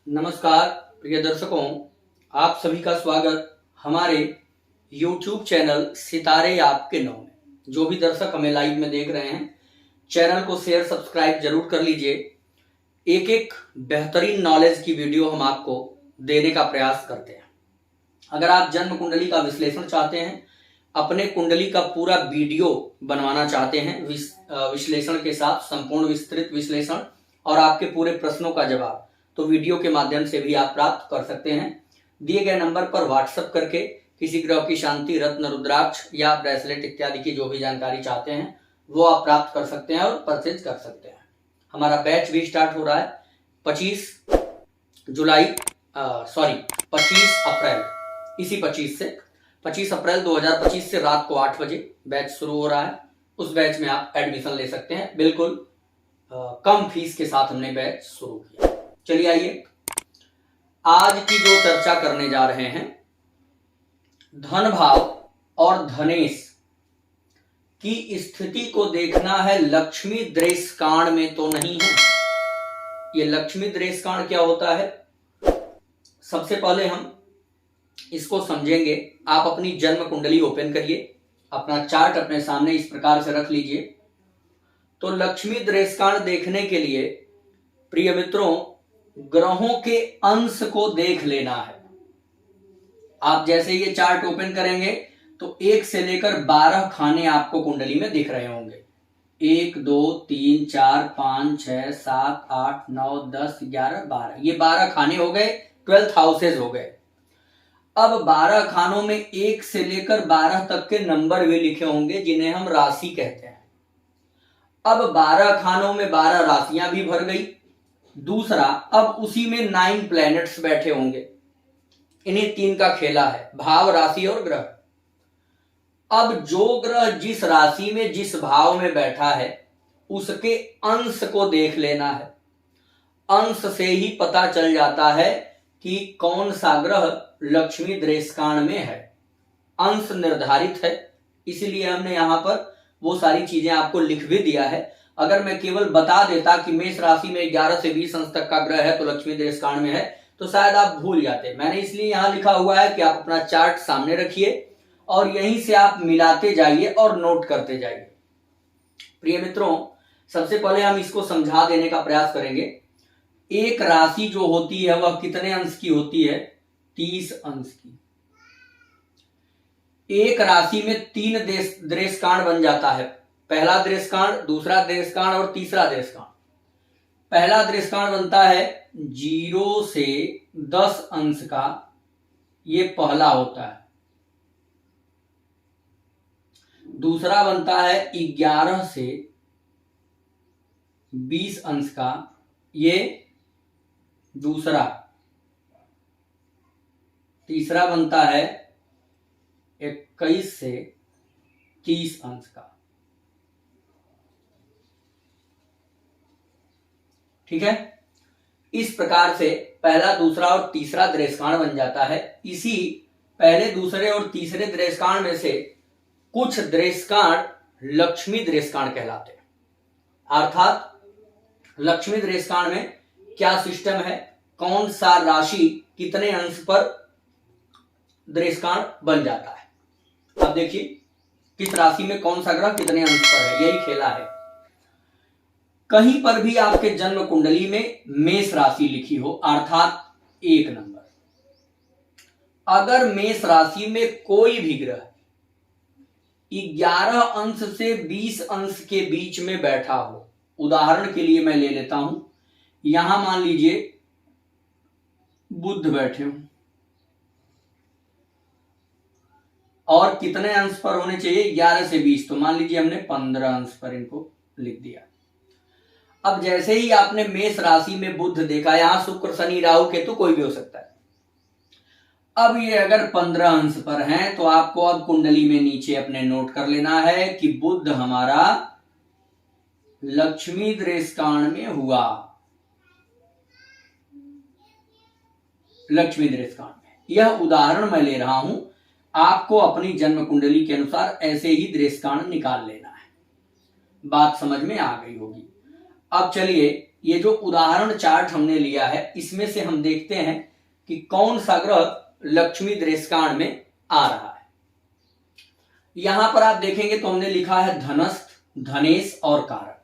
नमस्कार प्रिय दर्शकों, आप सभी का स्वागत हमारे YouTube चैनल सितारे आपके नौ में। जो भी दर्शक हमें लाइव में देख रहे हैं, चैनल को शेयर सब्सक्राइब जरूर कर लीजिए। एक एक बेहतरीन नॉलेज की वीडियो हम आपको देने का प्रयास करते हैं। अगर आप जन्म कुंडली का विश्लेषण चाहते हैं, अपने कुंडली का पूरा वीडियो बनवाना चाहते हैं विश्लेषण के साथ, संपूर्ण विस्तृत विश्लेषण और आपके पूरे प्रश्नों का जवाब, तो वीडियो के माध्यम से भी आप प्राप्त कर सकते हैं। दिए गए नंबर पर व्हाट्सएप करके किसी ग्रह की शांति, रत्न, रुद्राक्ष या ब्रेसलेट इत्यादि की जो भी जानकारी चाहते हैं वो आप प्राप्त कर सकते हैं और परचेज कर सकते हैं। हमारा बैच भी स्टार्ट हो रहा है 25 अप्रैल, इसी 25 अप्रैल 2025 से रात को 8 बजे बैच शुरू हो रहा है। उस बैच में आप एडमिशन ले सकते हैं। बिल्कुल कम फीस के साथ हमने बैच शुरू किया। चलिए आइए, आज की जो चर्चा करने जा रहे हैं, धन भाव और धनेश की स्थिति को देखना है। लक्ष्मी द्रेषकांड में तो नहीं है। ये लक्ष्मी द्रेषकांड क्या होता है, सबसे पहले हम इसको समझेंगे। आप अपनी जन्म कुंडली ओपन करिए, अपना चार्ट अपने सामने इस प्रकार से रख लीजिए। तो लक्ष्मी द्रेषकांड देखने के लिए प्रिय मित्रों, ग्रहों के अंश को देख लेना है। आप जैसे ये चार्ट ओपन करेंगे तो 1 से लेकर 12 खाने आपको कुंडली में दिख रहे होंगे। 1 2 3 4 5 6 7 8 9 10 11 12, ये 12 खाने हो गए, 12th हाउसेज हो गए। अब 12 खानों में 1 से लेकर 12 तक के नंबर भी लिखे होंगे जिन्हें हम राशि कहते हैं। अब 12 खानों में 12 राशियां भी भर गई। दूसरा, अब उसी में 9 प्लैनेट्स बैठे होंगे। इन्हीं 3 का खेला है, भाव, राशि और ग्रह। अब जो ग्रह जिस राशि में जिस भाव में बैठा है उसके अंश को देख लेना है। अंश से ही पता चल जाता है कि कौन सा ग्रह लक्ष्मी द्रेषकांड में है। अंश निर्धारित है, इसलिए हमने यहां पर वो सारी चीजें आपको लिख भी दिया है। अगर मैं केवल बता देता कि मेष राशि में 11 से 20 अंश तक का ग्रह है तो लक्ष्मी द्रेषकांड में है, तो शायद आप भूल जाते। मैंने इसलिए यहां लिखा हुआ है कि आप अपना चार्ट सामने रखिए और यहीं से आप मिलाते जाइए और नोट करते जाइए। प्रिय मित्रों, सबसे पहले हम इसको समझा देने का प्रयास करेंगे। एक राशि जो होती है वह कितने अंश की होती है? 30 अंश की। एक राशि में 3 द्रेषकांड बन जाता है। पहला द्रेषकांड, दूसरा द्रेषकांड और तीसरा द्रेषकांड। पहला द्रेषकांड बनता है 0 से 10 अंश का, ये पहला होता है। दूसरा बनता है 11 से 20 अंश का, ये दूसरा। तीसरा बनता है 21 से 30 अंश का। ठीक है, इस प्रकार से पहला, दूसरा और तीसरा द्रेषकांड बन जाता है। इसी पहले, दूसरे और तीसरे द्रेषकांड में से कुछ द्रेषकांड लक्ष्मी द्रेषकांड कहलाते हैं। अर्थात लक्ष्मी द्रेषकांड में क्या सिस्टम है, कौन सा राशि कितने अंश पर द्रेषकांड बन जाता है। अब देखिए, किस राशि में कौन सा ग्रह कितने अंश पर है, यही खेला है। कहीं पर भी आपके जन्म कुंडली में मेष राशि लिखी हो, अर्थात 1 नंबर। अगर मेष राशि में कोई भी ग्रह 11 अंश से 20 अंश के बीच में बैठा हो, उदाहरण के लिए मैं ले लेता हूं, यहां मान लीजिए बुध बैठे हो, और कितने अंश पर होने चाहिए? 11 से 20, तो मान लीजिए हमने 15 अंश पर इनको लिख दिया। अब जैसे ही आपने मेष राशि में बुध देखा, यहां शुक्र, शनि, राहु, केतु कोई भी हो सकता है। अब ये अगर 15 अंश पर हैं तो आपको अब कुंडली में नीचे अपने नोट कर लेना है कि बुध हमारा लक्ष्मी द्रेषकांड में हुआ। लक्ष्मी द्रेषकांड में, यह उदाहरण मैं ले रहा हूं, आपको अपनी जन्म कुंडली के अनुसार ऐसे ही द्रेषकांड निकाल लेना है। बात समझ में आ गई होगी। अब चलिए ये जो उदाहरण चार्ट हमने लिया है इसमें से हम देखते हैं कि कौन सा ग्रह लक्ष्मी दृष्टिकांड में आ रहा है। यहां पर आप देखेंगे तो हमने लिखा है धनस्थ, धनेश और कारक।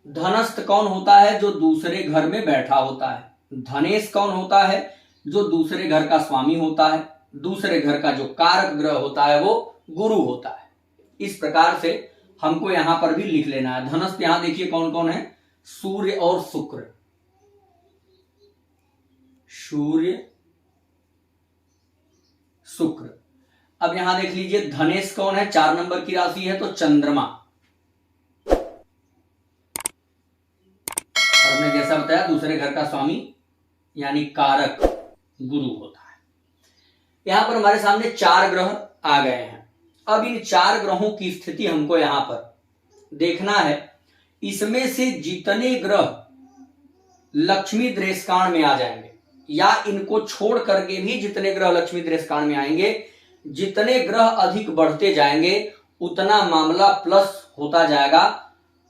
धनस्थ कौन होता है? जो दूसरे घर में बैठा होता है। धनेश कौन होता है? जो दूसरे घर का स्वामी होता है। दूसरे घर का जो कारक ग्रह होता है वो गुरु होता है। इस प्रकार से हमको यहां पर भी लिख लेना है। धनस्थ यहां देखिए कौन कौन है? सूर्य और शुक्र। सूर्य, शुक्र। अब यहां देख लीजिए धनेश कौन है? 4 नंबर की राशि है तो चंद्रमा। और हमने जैसा बताया दूसरे घर का स्वामी यानी कारक गुरु होता है। यहां पर हमारे सामने 4 ग्रह आ गए हैं। अब इन 4 ग्रहों की स्थिति हमको यहां पर देखना है। इसमें से जितने ग्रह लक्ष्मी दृष्टिकांड में आ जाएंगे या इनको छोड़ करके भी जितने ग्रह लक्ष्मी दृष्टिकांड में आएंगे, जितने ग्रह अधिक बढ़ते जाएंगे उतना मामला प्लस होता जाएगा,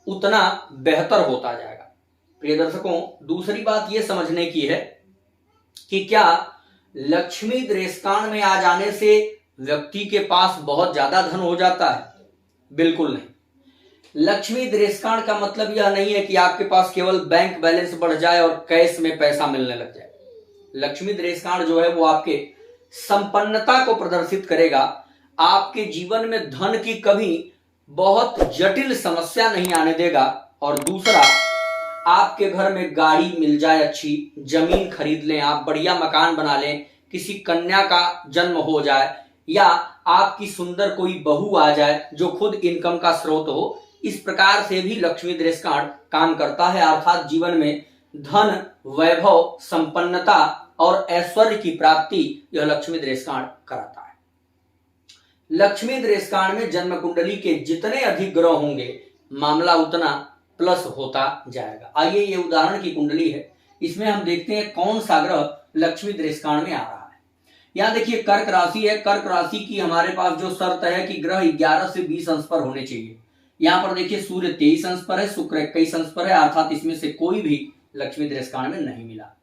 उतना बेहतर होता जाएगा। प्रिय दर्शकों, दूसरी बात यह समझने की है कि क्या लक्ष्मी दृष्टिकांड में आ जाने से व्यक्ति के पास बहुत ज्यादा धन हो जाता है? बिल्कुल नहीं। लक्ष्मी दृष्टिकांड का मतलब यह नहीं है कि आपके पास केवल बैंक बैलेंस बढ़ जाए और कैश में पैसा मिलने लग जाए। लक्ष्मी दृष्टिकांड जो है वो आपके संपन्नता को प्रदर्शित करेगा। आपके जीवन में धन की कभी बहुत जटिल समस्या नहीं आने देगा। और दूसरा, आपके घर में गाड़ी मिल जाए, अच्छी जमीन खरीद लें, आप बढ़िया मकान बना लें, किसी कन्या का जन्म हो जाए या आपकी सुंदर कोई बहू आ जाए जो खुद इनकम का स्रोत हो, इस प्रकार से भी लक्ष्मी दृष्टिकांड काम करता है। अर्थात जीवन में धन, वैभव, संपन्नता और ऐश्वर्य की प्राप्ति यह लक्ष्मी दृष्टिकांड कराता है। लक्ष्मी दृष्टिकांड में जन्म कुंडली के जितने अधिक ग्रह होंगे मामला उतना प्लस होता जाएगा। आइए, ये उदाहरण की कुंडली है, इसमें हम देखते हैं कौन सा ग्रह लक्ष्मी दृष्टिकांड में आ रहा है। यहां देखिए कर्क राशि है। कर्क राशि की हमारे पास जो शर्त है कि ग्रह 11 से 20 अंश पर होने चाहिए। यहां पर देखिए सूर्य 23 अंश पर है, शुक्र 21 अंश पर है, अर्थात इसमें से कोई भी लक्ष्मी दृष्टिकांड में नहीं मिला।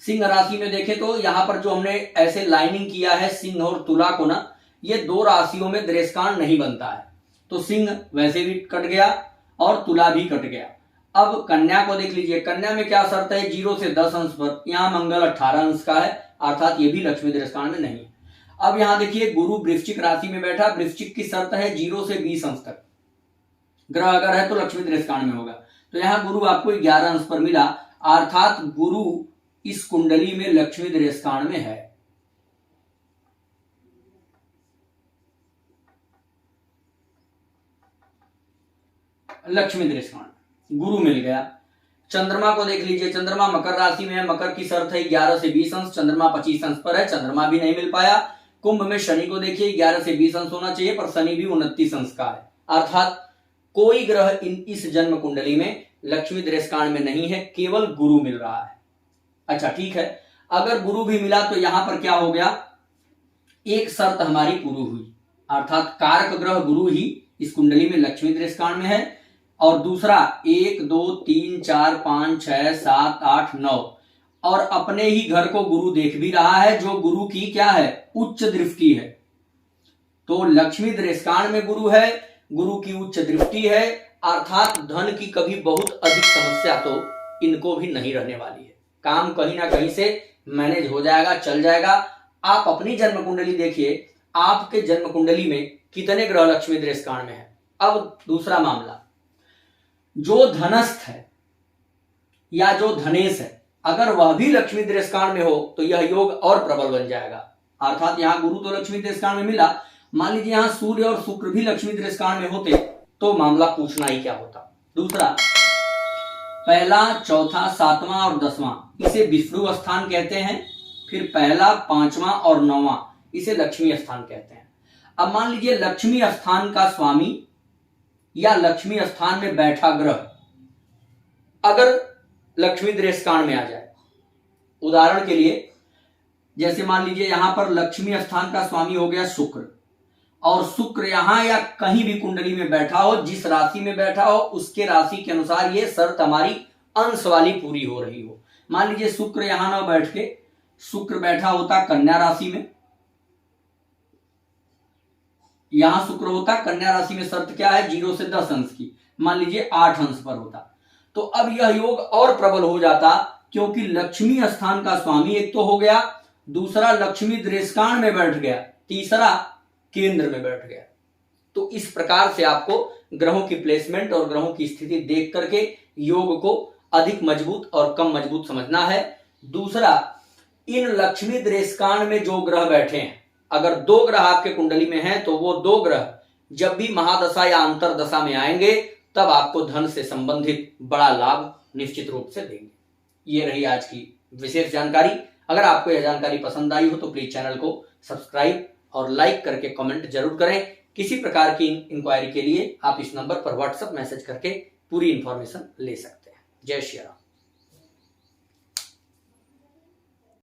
सिंह राशि में देखें तो यहां पर जो हमने ऐसे लाइनिंग किया है सिंह और तुला को ना, ये 2 राशियों में दृष्टिकांड नहीं बनता है, तो सिंह वैसे भी कट गया और तुला भी कट गया। अब कन्या को देख लीजिए। कन्या में क्या शर्त है? 0 से 10 अंश पर। यहां मंगल 18 अंश का है, अर्थात ये भी लक्ष्मी दृष्टिकांड में नहीं है। अब यहां देखिए गुरु वृश्चिक राशि में बैठा। वृश्चिक की शर्त है 0 से 20 अंश तक ग्रह अगर है तो लक्ष्मी दृष्टिकांड में होगा। तो यहां गुरु आपको 11 अंश पर मिला, अर्थात गुरु इस कुंडली में लक्ष्मी दृष्टिकांड में है। लक्ष्मी दृष्टिकांड गुरु मिल गया। चंद्रमा को देख लीजिए। चंद्रमा मकर राशि में है। मकर की शर्त है 11 से 20 अंश। चंद्रमा 25 अंश पर है, चंद्रमा भी नहीं मिल पाया। कुंभ में शनि को देखिए 11 से 20 अंश होना चाहिए, पर शनि भी 29 अंश का है, अर्थात कोई ग्रह इस जन्म कुंडली में लक्ष्मी दृष्टिकांड में नहीं है, केवल गुरु मिल रहा है। अच्छा ठीक है, अगर गुरु भी मिला तो यहां पर क्या हो गया? एक शर्त हमारी पूरी हुई, अर्थात कारक ग्रह गुरु ही इस कुंडली में लक्ष्मी दृष्टिकांड में है। और दूसरा 1 2 3 4 5 6 7 8 9 और अपने ही घर को गुरु देख भी रहा है, जो गुरु की क्या है? उच्च दृष्टि है। तो लक्ष्मी दृष्टिकांड में गुरु है, गुरु की उच्च दृष्टि है, अर्थात धन की कभी बहुत अधिक समस्या तो इनको भी नहीं रहने वाली है। काम कहीं ना कहीं से मैनेज हो जाएगा, चल जाएगा। आप अपनी जन्म कुंडली देखिए, आपके जन्म कुंडली में कितने ग्रह लक्ष्मी दृष्टिकांड में है। अब दूसरा मामला, जो धनस्थ है या जो धनेश है, अगर वह भी लक्ष्मी दृष्टिकांड में हो तो यह योग और प्रबल बन जाएगा। अर्थात यहां गुरु तो लक्ष्मी दृष्टिकांड में मिला, मान लीजिए यहां सूर्य और शुक्र भी लक्ष्मी दृष्टिकांड में होते तो मामला पूछना ही क्या होता। दूसरा, पहला, चौथा, 7वां और 10वां इसे विष्णु स्थान कहते हैं। फिर पहला, 5वां और 9वां इसे लक्ष्मी स्थान कहते हैं। अब मान लीजिए लक्ष्मी स्थान का स्वामी या लक्ष्मी स्थान में बैठा ग्रह अगर लक्ष्मी दृष्टिकांड में आ जाए, उदाहरण के लिए जैसे मान लीजिए यहां पर लक्ष्मी स्थान का स्वामी हो गया शुक्र, और शुक्र यहां या कहीं भी कुंडली में बैठा हो, जिस राशि में बैठा हो उसके राशि के अनुसार ये शर्त हमारी अंश वाली पूरी हो रही हो। मान लीजिए शुक्र यहां ना बैठ के शुक्र बैठा होता कन्या राशि में, यहां शुक्र होता कन्या राशि में, शर्त क्या है 0 से 10 अंश की, मान लीजिए 8 अंश पर होता, तो अब यह योग और प्रबल हो जाता, क्योंकि लक्ष्मी स्थान का स्वामी एक तो हो गया, दूसरा लक्ष्मी दृष्टान में बैठ गया, तीसरा केंद्र में बैठ गया। तो इस प्रकार से आपको ग्रहों की प्लेसमेंट और ग्रहों की स्थिति देख करके योग को अधिक मजबूत और कम मजबूत समझना है। दूसरा, इन लक्ष्मी दृष्टान में जो ग्रह बैठे हैं, अगर 2 ग्रह आपके कुंडली में हैं तो वो 2 ग्रह जब भी महादशा या अंतरदशा में आएंगे तब आपको धन से संबंधित बड़ा लाभ निश्चित रूप से देंगे। ये रही आज की विशेष जानकारी। अगर आपको यह जानकारी पसंद आई हो तो प्लीज चैनल को सब्सक्राइब और लाइक करके कमेंट जरूर करें। किसी प्रकार की इंक्वायरी के लिए आप इस नंबर पर व्हाट्सएप मैसेज करके पूरी इंफॉर्मेशन ले सकते हैं। जय श्री राम।